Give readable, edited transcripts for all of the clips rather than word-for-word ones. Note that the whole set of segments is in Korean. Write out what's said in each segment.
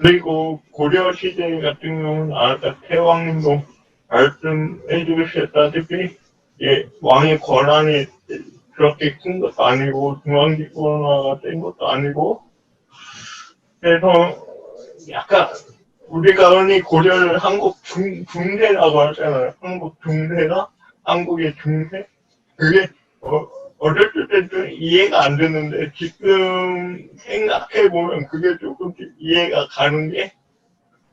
그리고 고려 시대 같은 경우는 아까 태왕님도 말씀해 주셨다시피 왕의 권한이 그렇게 큰 것도 아니고 중앙집권화가 된 것도 아니고 그래서 약간 우리가 흔히 고려를 한국 중세라고 하잖아요. 한국 중세나 한국의 중세 그게 어렸을 때 좀 이해가 안 됐는데 지금 생각해보면 그게 조금씩 이해가 가는 게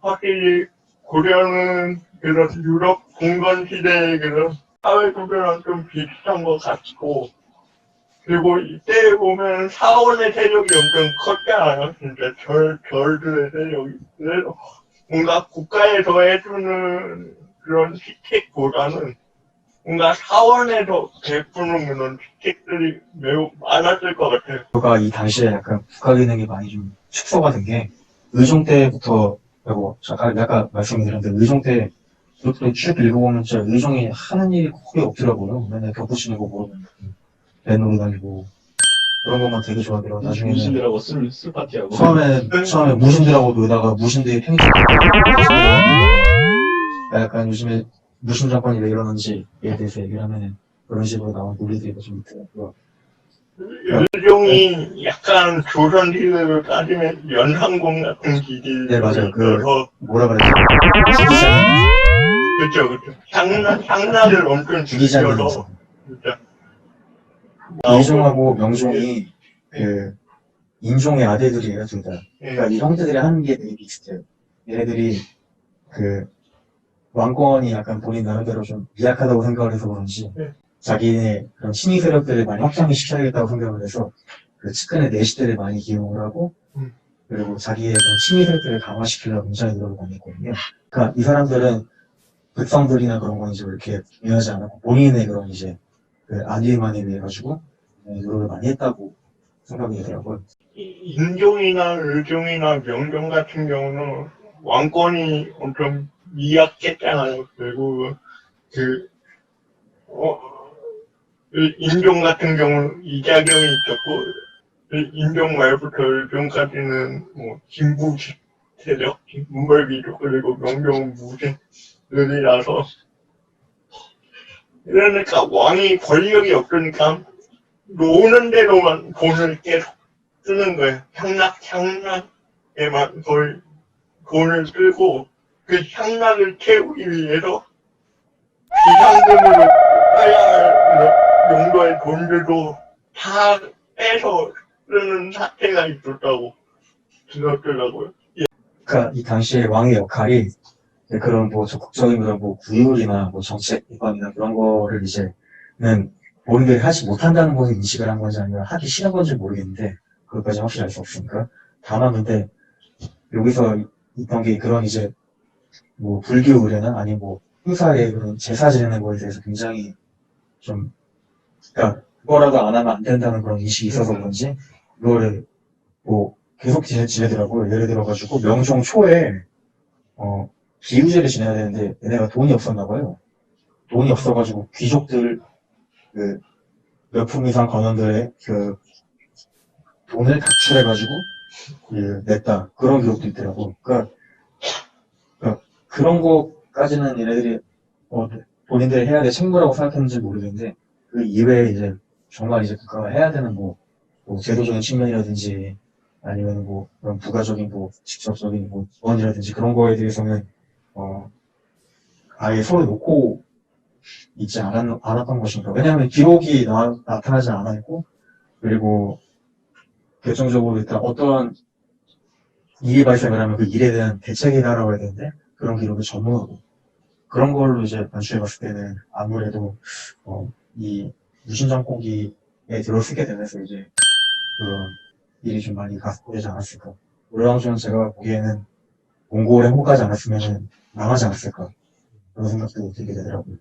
확실히 고려는 그런 유럽 공건시대의 그런 사회구조랑 좀 비슷한 것 같고 그리고 이때 보면 사원의 세력이 엄청 컸잖아요. 진짜 절들의 세력이. 그래서 뭔가 국가에서 해주는 그런 혜택보다는 뭔가 사원에서 베푸는 그런 혜택들이 매우 많았을 것 같아요. 그가 이 당시에 약간 국가 기능이 많이 좀 축소가 된 게 의종 때부터 라고 아까 말씀드렸는데 의종 때 이것도 쭉 읽어보면 진짜 의종이 하는 일이 거의 없더라고요. 맨날 벽부 치는 거 보면 밴으로 다니고 그런 것만 되게 좋아하더라고요. 나중에는 무신들하고 술 파티하고. 처음에 무신들하고 놀다가 무신들이 팽창 약간 요즘에 무신 정권이 왜 이러는지에 대해서 얘기를 하면은 그런 식으로 나온 논리들이 좀 있더라고요. 의종이 약간 조선 시대로 따지면 연산공 같은 기질이 네, 맞아요. 있어서 뭐라 그랬지? 그렇죠. 향락을 엄청 주기자는 즐겨서 진짜 이종하고 명종이 그 인종의 아들들이에요, 둘 다. 그러니까 이 형제들이 하는 게 되게 비슷해요. 얘네들이 그 왕권이 약간 본인 나름대로 좀 미약하다고 생각을 해서 그런지 자기네 그런 친위 세력들을 많이 확장을 시켜야겠다고 생각을 해서 그 측근의 내시들을 많이 기용을 하고 그리고 자기의 그런 친위 세력들을 강화시키려고 굉장히 노력을 많이 했거든요. 그러니까 이 사람들은 백성들이나 그런 건 이제 이렇게 중요하지 않았고 본인의 그런 이제 그 안위만에 위해 가지고 노력을 많이 했다고 생각이 되더라고요. 인종이나 의종이나 명종 같은 경우는 왕권이 엄청 미약했잖아요. 그리고 그 인종 같은 경우는 이자경이 있었고 인종 말부터 의종까지는 뭐 진부 세력, 문벌비족 그리고 명종은 무신들이라서 그러니까 왕이 권력이 없으니까 노는 대로만 돈을 계속 쓰는 거예요. 향락에만 거의 돈을 쓰고 그 향락을 채우기 위해서 비상금으로 써야 할 용도의 돈들도 다 빼서 쓰는 사태가 있었다고 들었더라고요. 그러니까 이 당시에 왕의 역할이 그런 뭐 적극적인 그런 뭐 구휼이나 뭐 정책 입법이나 그런 거를 이제는 본인들이 하지 못한다는 것을 인식을 한 건지 아니면 하기 싫은 건지 모르겠는데 그것까지 확실히 알 수 없으니까. 다만 근데 여기서 있던 게 그런 이제 뭐 불교 의례나 아니면 뭐 후사의 그런 제사 지내는 거에 대해서 굉장히 좀 그러니까 그거라도 안 하면 안 된다는 그런 인식이 있어서 그런지 그거를 뭐 계속 지내더라고요. 예를 들어가지고 명종 초에 기우제를 지내야 되는데 얘네가 돈이 없었나 봐요. 돈이 없어가지고 귀족들 그 몇 푼 이상 관원들의 그 돈을 각출해가지고 냈다 그런 기록도 있더라고. 그러니까 그런 거까지는 얘네들이 본인들이 해야 될 책무라고 생각했는지 모르겠는데 그 이외에 이제 정말 이제 국가가 해야 되는 뭐 제도적인 측면이라든지 아니면 뭐 그런 부가적인 뭐 직접적인 뭐 지원이라든지 그런 거에 대해서는 아예 손을 놓고 있지 않았던 것인가. 왜냐하면 기록이 나타나지 않았고 그리고 결정적으로 일단 어떤 일이 발생을 하면 그 일에 대한 대책이 나라고 해야 되는데 그런 기록을 전무하고 그런 걸로 이제 관찰해봤을 때는 아무래도 이 무신정권기에 들어서게 되면서 이제 그런 일이 좀 많이 가속되지 않았을까. 오래왕조는 제가 보기에는 몽골에 호가지 않았으면 망하지 않았을까 그런 생각도 들게 되더라고요.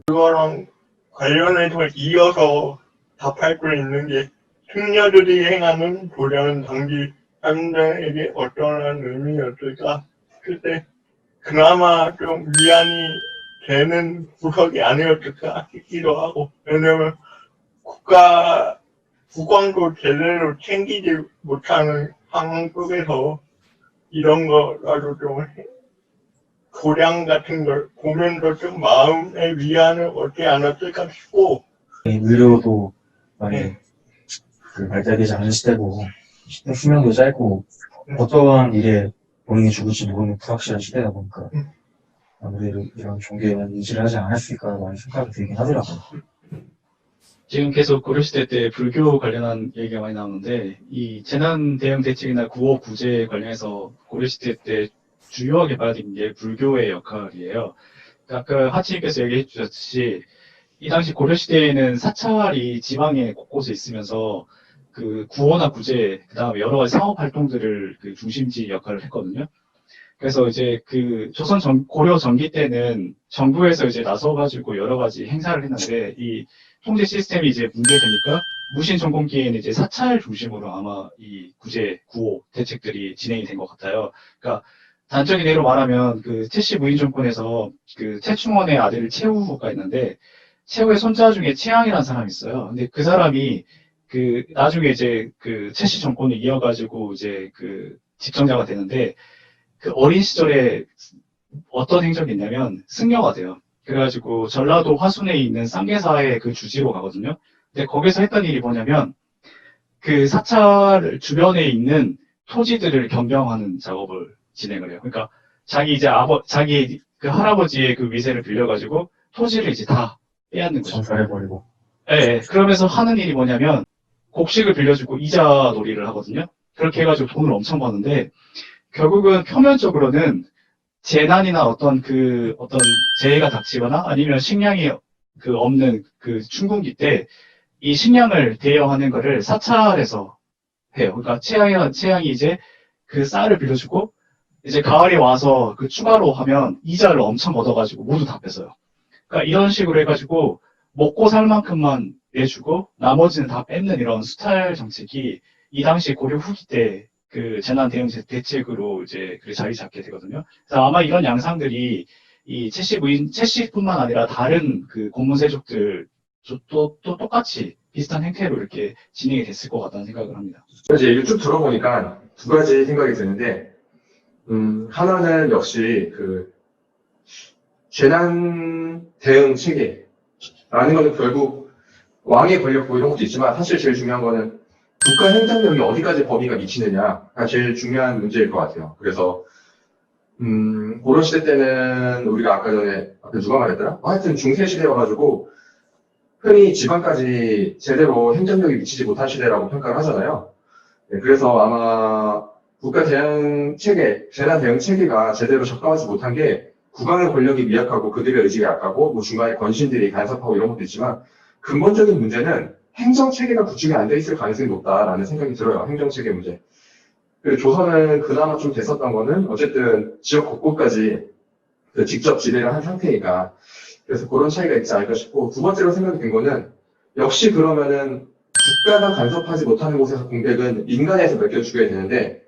그거랑 관련해서 이어서 답할 수 있는 게 승려들이 행하는 도량 당지 사람들에게 어떠한 의미였을까 싶을 때 그나마 좀 위안이 되는 구석이 아니었을까 싶기도 하고 왜냐면 국왕도 제대로 챙기지 못하는 상황 속에서 이런 거라도 좀 교량 같은 걸 보면서 좀 마음의 위안을 얻지 않았을까 싶고, 의료도 많이 네. 그 발달되지 않은 시대고, 수명도 짧고, 어떠한 일에 본인이 죽을지 모르는 불확실한 시대다 보니까, 아무래도 이런 종교에는 의지를 하지 않았을까라는 생각이 들긴 하더라고요. 지금 계속 고려시대 때 불교 관련한 얘기가 많이 나오는데, 이 재난 대응 대책이나 구호 구제 관련해서 고려시대 때 주요하게 받은 게 불교의 역할이에요. 그러니까 아까 하치님께서 얘기해 주셨듯이, 이 당시 고려시대에는 사찰이 지방에 곳곳에 있으면서 그 구호나 구제, 그 다음에 여러 가지 상업 활동들을 그 중심지 역할을 했거든요. 그래서 이제 그 고려 전기 때는 정부에서 이제 나서가지고 여러 가지 행사를 했는데, 이 통제 시스템이 이제 붕괴되니까 무신 정권기에는 이제 사찰 중심으로 아마 이 구제, 구호 대책들이 진행이 된 것 같아요. 그러니까 단적인 예로 말하면 그 최씨 무인 정권에서 그 최충원의 아들 최우가 있는데, 최우의 손자 중에 최양이라는 사람이 있어요. 근데 그 사람이 그 나중에 이제 그 최씨 정권을 이어가지고 이제 그 집정자가 되는데, 그 어린 시절에 어떤 행적이 있냐면 승려가 돼요. 그래가지고 전라도 화순에 있는 쌍계사의 그 주지로 가거든요. 근데 거기서 했던 일이 뭐냐면 그 사찰 주변에 있는 토지들을 겸병하는 작업을 진행을 해요. 그러니까 자기 그 할아버지의 그 위세를 빌려가지고 토지를 이제 다 빼앗는 거죠. 전사해버리고. 예, 그러면서 하는 일이 뭐냐면 곡식을 빌려주고 이자 놀이를 하거든요. 그렇게 해가지고 돈을 엄청 버는데, 결국은 표면적으로는 재난이나 어떤 재해가 닥치거나 아니면 식량이 그 없는 그 춘궁기 때 이 식량을 대여하는 거를 사찰에서 해요. 그러니까 채양이 이제 그 쌀을 빌려주고, 이제 가을에 와서 그 추가로 하면 이자를 엄청 얻어가지고 모두 다 뺏어요. 그러니까 이런 식으로 해가지고 먹고 살 만큼만 내주고 나머지는 다 뺏는 이런 수탈 정책이 이 당시 고려 후기 때 그 재난 대응 대책으로 이제 그 자리 잡게 되거든요. 그래서 아마 이런 양상들이 이 채씨뿐만 아니라 다른 그 고문세족들 또 똑같이 비슷한 행태로 이렇게 진행이 됐을 것 같다는 생각을 합니다. 이제 얘기를 쭉 들어보니까 두 가지 생각이 드는데, 하나는 역시 그 재난 대응 체계라는 거는 결국 왕의 권력고 이런 것도 있지만, 사실 제일 중요한 거는 국가 행정력이 어디까지 범위가 미치느냐가 제일 중요한 문제일 것 같아요. 그래서 고려시대 때는 우리가 아까 전에 누가 말했더라? 하여튼 중세시대여가지고 흔히 지방까지 제대로 행정력이 미치지 못한 시대라고 평가를 하잖아요. 네, 그래서 아마 국가 대응 체계, 재난 대응 체계가 제대로 적합하지 못한 게 국왕의 권력이 미약하고 그들의 의지가 약하고 뭐 중간에 권신들이 간섭하고 이런 것도 있지만, 근본적인 문제는 행정 체계가 구축이 안 돼 있을 가능성이 높다라는 생각이 들어요. 행정 체계 문제. 그리고 조선은 그나마 좀 됐었던 거는 어쨌든 지역 곳곳까지 그 직접 지배를 한 상태니까, 그래서 그런 차이가 있지 않을까 싶고, 두 번째로 생각이 든 거는 역시 그러면은 국가가 간섭하지 못하는 곳에서 공백은 민간에서 맡겨주게 되는데,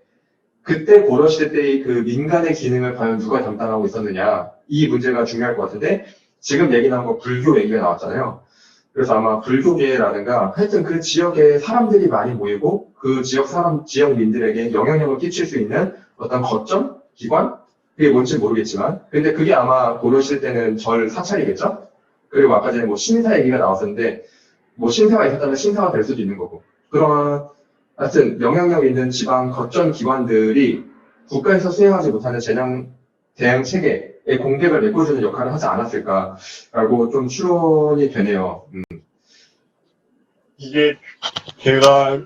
그때 고려시대 때의 그 민간의 기능을 과연 누가 담당하고 있었느냐, 이 문제가 중요할 것 같은데, 지금 얘기 나온 거 불교 얘기가 나왔잖아요. 그래서 아마 불교계라든가 하여튼 그 지역에 사람들이 많이 모이고 그 지역민들에게 영향력을 끼칠 수 있는 어떤 거점? 기관? 그게 뭔지 모르겠지만, 근데 그게 아마 고려시대 때는 절 사찰이겠죠? 그리고 아까 전에 뭐 신사 얘기가 나왔었는데, 뭐 신사가 있었다면 신사가 될 수도 있는 거고, 그런 하여튼 영향력 있는 지방 거점 기관들이 국가에서 수행하지 못하는 재난 대응 체계의 공백을 메꿔주는 역할을 하지 않았을까라고 좀 추론이 되네요. 이게 제가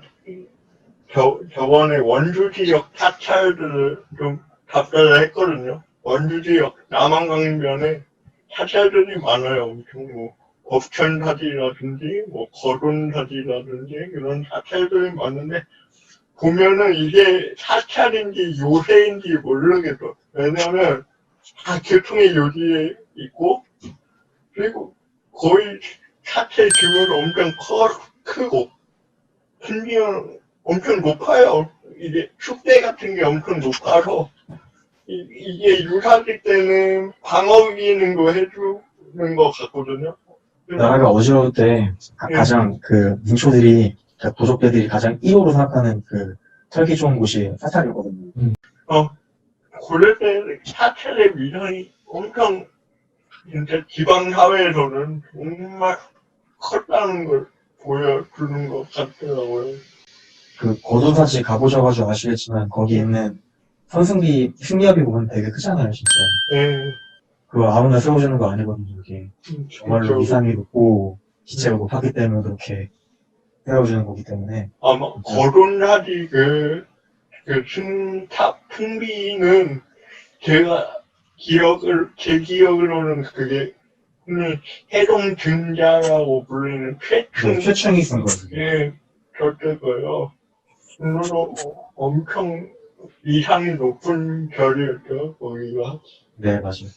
저번에 원주 지역 사찰들을 좀 답변을 했거든요. 원주 지역 남한강변에 사찰들이 많아요. 엄청 뭐 법천사지라든지 뭐 거론사지라든지 이런 사찰들이 많은데, 보면은 이게 사찰인지 요새인지 모르겠어. 왜냐면 다 교통의 요지에 있고, 그리고 거의 사찰 규모도 엄청 크고, 심지어 엄청 높아요. 이게 축대 같은 게 엄청 높아서, 이게 유사시 때는 방어 기능도 해주는 것 같거든요. 나라가 어지러울 때 가장 그 민초들이, 그러니까 도적대들이 가장 1호로 생각하는 그 털기 좋은 곳이 사찰이거든요. 고려대 사찰의 위상이 엄청 진짜 지방사회에서는 정말 컸다는 걸 보여주는 것 같더라고요. 그 고도사지 가보셔가지고 아시겠지만 거기 있는 선승비 흉리합이 보면 되게 크잖아요, 진짜. 예, 그거 아무나 세워주는 거 아니거든요, 이게. 정말로 진짜 위상이 높고 기체가 높았기 때문에 그렇게 세워주는 거기 때문에. 아마 거론하지 그 승탑 승비는 제 기억으로는 그게 흔히 해동 증자라고 불리는 최충, 최충이 쓴 거지. 예, 저때가요. 물론 엄청 위상이 높은 절이었죠, 거기가. 네, 맞아요.